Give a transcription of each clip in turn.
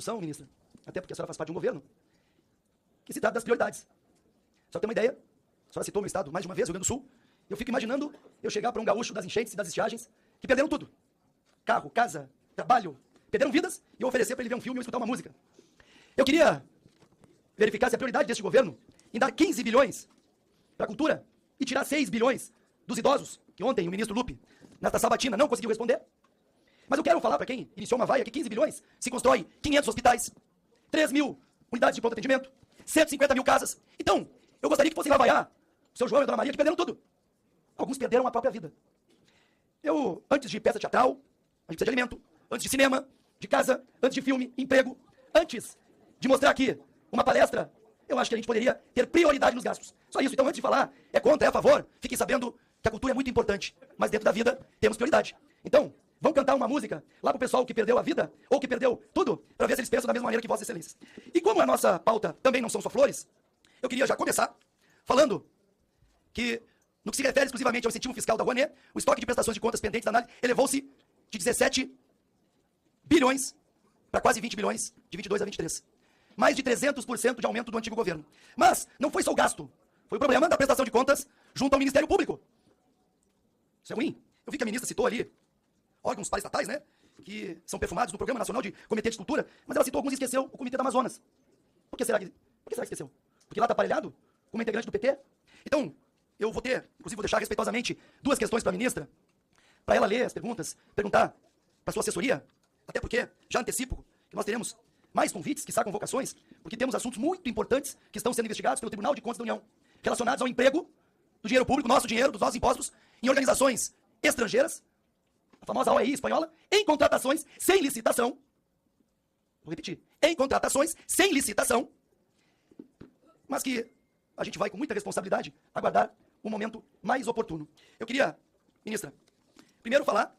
introdução, ministra, até porque a senhora faz parte de um governo, que se trata das prioridades. Só tem uma ideia, a senhora citou o meu estado mais de uma vez, Rio Grande do Sul, eu fico imaginando eu chegar para um gaúcho das enchentes e das estiagens, que perderam tudo. Carro, casa, trabalho, perderam vidas, e eu oferecer para ele ver um filme ou escutar uma música. Eu queria verificar se a prioridade deste governo em dar 15 bilhões para a cultura e tirar 6 bilhões dos idosos, que ontem o ministro Lupe, nesta sabatina, não conseguiu responder. Mas eu quero falar para quem iniciou uma vaia que 15 bilhões se constrói 500 hospitais, 3 mil unidades de pronto atendimento, 150 mil casas. Então, eu gostaria que fossem lá vaiar o seu João e a Dona Maria, que perderam tudo. Alguns perderam a própria vida. Eu, antes de peça teatral, a gente precisa de alimento, antes de cinema, de casa, antes de filme, emprego, antes de mostrar aqui uma palestra, eu acho que a gente poderia ter prioridade nos gastos. Só isso. Então, antes de falar, é contra, é a favor, fiquem sabendo que a cultura é muito importante, mas dentro da vida temos prioridade. Então, vamos cantar uma música lá pro pessoal que perdeu a vida, ou que perdeu tudo, para ver se eles pensam da mesma maneira que Vossa Excelência. E como a nossa pauta também não são só flores, eu queria já começar falando que, no que se refere exclusivamente ao incentivo fiscal da Rouanet, o estoque de prestações de contas pendentes da análise elevou-se de 17 bilhões para quase 20 bilhões, de 22 a 23. Mais de 300% de aumento do antigo governo. Mas não foi só o gasto, foi o problema da prestação de contas junto ao Ministério Público. Isso é ruim. Eu vi que a ministra citou ali órgãos paraestatais, né, que são perfumados no Programa Nacional de Comitê de Cultura, mas ela citou alguns e esqueceu o Comitê do Amazonas. Por que será que esqueceu? Porque lá está aparelhado como integrante do PT? Então, eu vou ter, inclusive vou deixar respeitosamente duas questões para a ministra, para ela ler as perguntas, perguntar para sua assessoria, até porque, já antecipo, que nós teremos mais convites, quiçá convocações, porque temos assuntos muito importantes que estão sendo investigados pelo Tribunal de Contas da União, relacionados ao emprego do dinheiro público, nosso dinheiro, dos nossos impostos, em organizações estrangeiras, a famosa OEI espanhola, em contratações sem licitação. Vou repetir, em contratações sem licitação, mas que a gente vai com muita responsabilidade aguardar o momento mais oportuno. Eu queria, ministra, primeiro falar,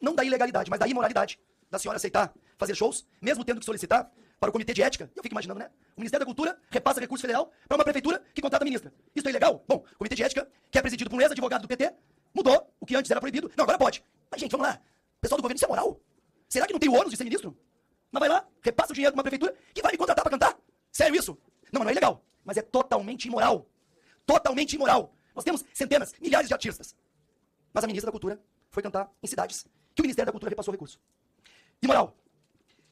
não da ilegalidade, mas da imoralidade da senhora aceitar fazer shows, mesmo tendo que solicitar para o Comitê de Ética. Eu fico imaginando, né? O Ministério da Cultura repassa recurso federal para uma prefeitura que contrata a ministra. Isso é ilegal? Bom, o Comitê de Ética, que é presidido por um ex-advogado do PT, mudou o que antes era proibido. Não, agora pode. Mas, gente, vamos lá. Pessoal do governo, isso é moral? Será que não tem o ônus de ser ministro? Mas vai lá, repassa o dinheiro para uma prefeitura que vai me contratar para cantar. Sério isso? Não, mas não é ilegal. Mas é totalmente imoral. Totalmente imoral. Nós temos centenas, milhares de artistas. Mas a ministra da Cultura foi cantar em cidades que o Ministério da Cultura repassou o recurso. Imoral.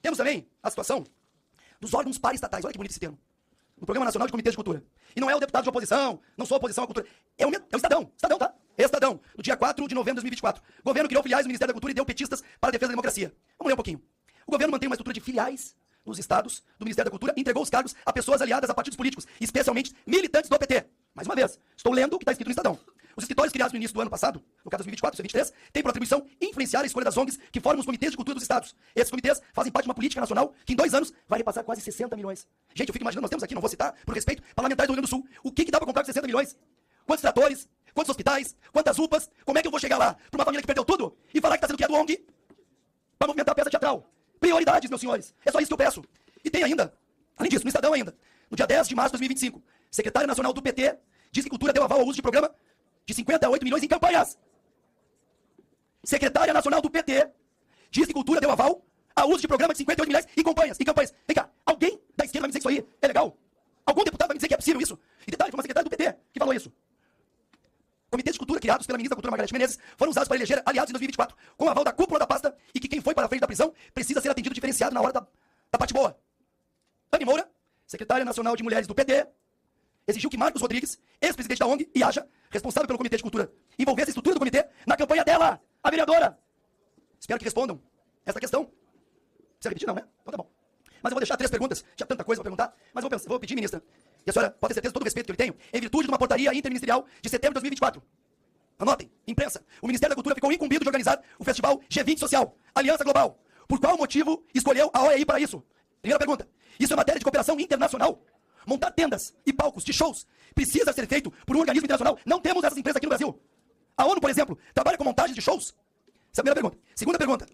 Temos também a situação dos órgãos paraestatais. Olha que bonito esse termo. No Programa Nacional de Comitês de Cultura. E não é o deputado de oposição, não sou oposição à cultura. É o Estadão. Estadão, tá? Estadão. No dia 4 de novembro de 2024. O governo criou filiais do Ministério da Cultura e deu petistas para a defesa da democracia. Vamos ler um pouquinho. O governo mantém uma estrutura de filiais nos estados do Ministério da Cultura e entregou os cargos a pessoas aliadas a partidos políticos, especialmente militantes do PT. Mais uma vez, estou lendo o que está escrito no Estadão. Os escritórios criados no início do ano passado, no caso 2024, 2023, têm por atribuição influenciar a escolha das ONGs que formam os comitês de cultura dos estados. Esses comitês fazem parte de uma política nacional que em 2 anos vai repassar quase 60 milhões. Gente, eu fico imaginando, nós temos aqui, não vou citar, por respeito, parlamentares do Rio Grande do Sul. O que dá para comprar com 60 milhões? Quantos tratores? Quantos hospitais? Quantas UPAs? Como é que eu vou chegar lá para uma família que perdeu tudo e falar que está sendo criado ONG para movimentar a peça teatral? Prioridades, meus senhores. É só isso que eu peço. E tem ainda, além disso, no Estadão ainda, no dia 10 de março de 2025, secretária nacional do PT diz que cultura deu aval ao uso de programa de 58 milhões em campanhas. Secretária nacional do PT diz que cultura deu aval ao uso de programa de 58 milhões em campanhas. Vem cá, alguém da esquerda vai me dizer que isso aí é legal? Algum deputado vai me dizer que é possível isso? E detalhe, foi uma secretária do PT que falou isso. Comitês de cultura criados pela ministra da Cultura Margarete Menezes foram usados para eleger aliados em 2024, com o aval da cúpula da pasta e que quem foi para a frente da prisão precisa ser atendido diferenciado na hora da parte boa. Anny Moura, secretária nacional de mulheres do PT, exigiu que Marcos Rodrigues, ex-presidente da ONG, IAJA, responsável pelo Comitê de Cultura, envolvesse a estrutura do comitê na campanha dela, a vereadora. Espero que respondam essa questão. Precisa repetir, não, né? Então tá bom. Mas eu vou deixar 3 perguntas, tinha tanta coisa para perguntar, mas vou pedir, ministra, e a senhora pode ter certeza de todo o respeito que eu lhe tenho, em virtude de uma portaria interministerial de setembro de 2024. Anotem, imprensa, o Ministério da Cultura ficou incumbido de organizar o festival G20 Social, Aliança Global. Por qual motivo escolheu a OEI para isso? Primeira pergunta. Isso é matéria de cooperação internacional. Montar tendas e palcos de shows precisa ser feito por um organismo internacional. Não temos essas empresas aqui no Brasil. A ONU, por exemplo, trabalha com montagens de shows. Essa é a primeira pergunta. Segunda pergunta.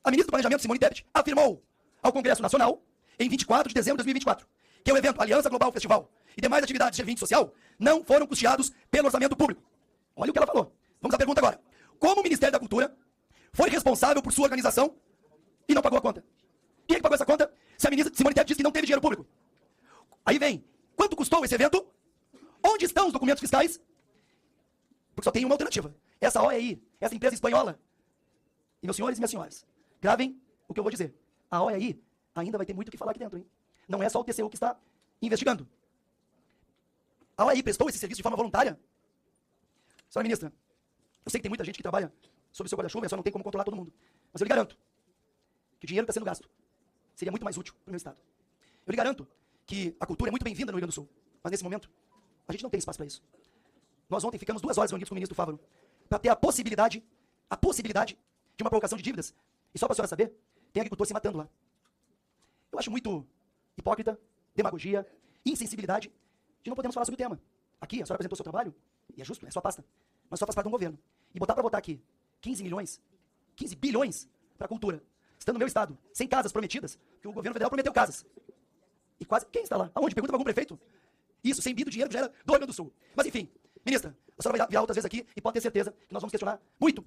A ministra do Planejamento, Simone Tebet, afirmou ao Congresso Nacional, em 24 de dezembro de 2024, que o evento Aliança Global Festival e demais atividades de G20 Social não foram custeados pelo orçamento público. Olha o que ela falou. Vamos à pergunta agora. Como o Ministério da Cultura foi responsável por sua organização e não pagou a conta? Quem é que pagou essa conta? se a ministra Simone Tebet diz que não teve dinheiro público? Aí vem, quanto custou esse evento? Onde estão os documentos fiscais? Porque só tem uma alternativa. Essa OEI, essa empresa espanhola. E meus senhores e minhas senhoras, gravem o que eu vou dizer. A OEI ainda vai ter muito o que falar aqui dentro, hein? Não é só o TCU que está investigando. A OEI prestou esse serviço de forma voluntária? Senhora ministra, eu sei que tem muita gente que trabalha sob o seu guarda-chuva e a senhora não tem como controlar todo mundo. Mas eu lhe garanto que o dinheiro está sendo gasto. Seria muito mais útil para o meu estado. Eu lhe garanto que a cultura é muito bem-vinda no Rio Grande do Sul. Mas nesse momento, a gente não tem espaço para isso. Nós ontem ficamos 2 horas reunidos com o ministro Fávaro para ter a possibilidade de uma provocação de dívidas. E só para a senhora saber, tem agricultor se matando lá. Eu acho muito hipócrita, demagogia, insensibilidade de não podemos falar sobre o tema. Aqui, a senhora apresentou o seu trabalho, e é justo, é sua pasta, mas só faz parte de um governo. E botar para votar aqui 15 milhões, 15 bilhões para a cultura, estando no meu estado, sem casas prometidas, que o governo federal prometeu casas. E quase, quem está lá? Aonde? Pergunta para algum prefeito? Isso, sem bido dinheiro que já era do Rio Grande do Sul. Mas enfim, ministra, a senhora vai virar outras vezes aqui e pode ter certeza que nós vamos questionar muito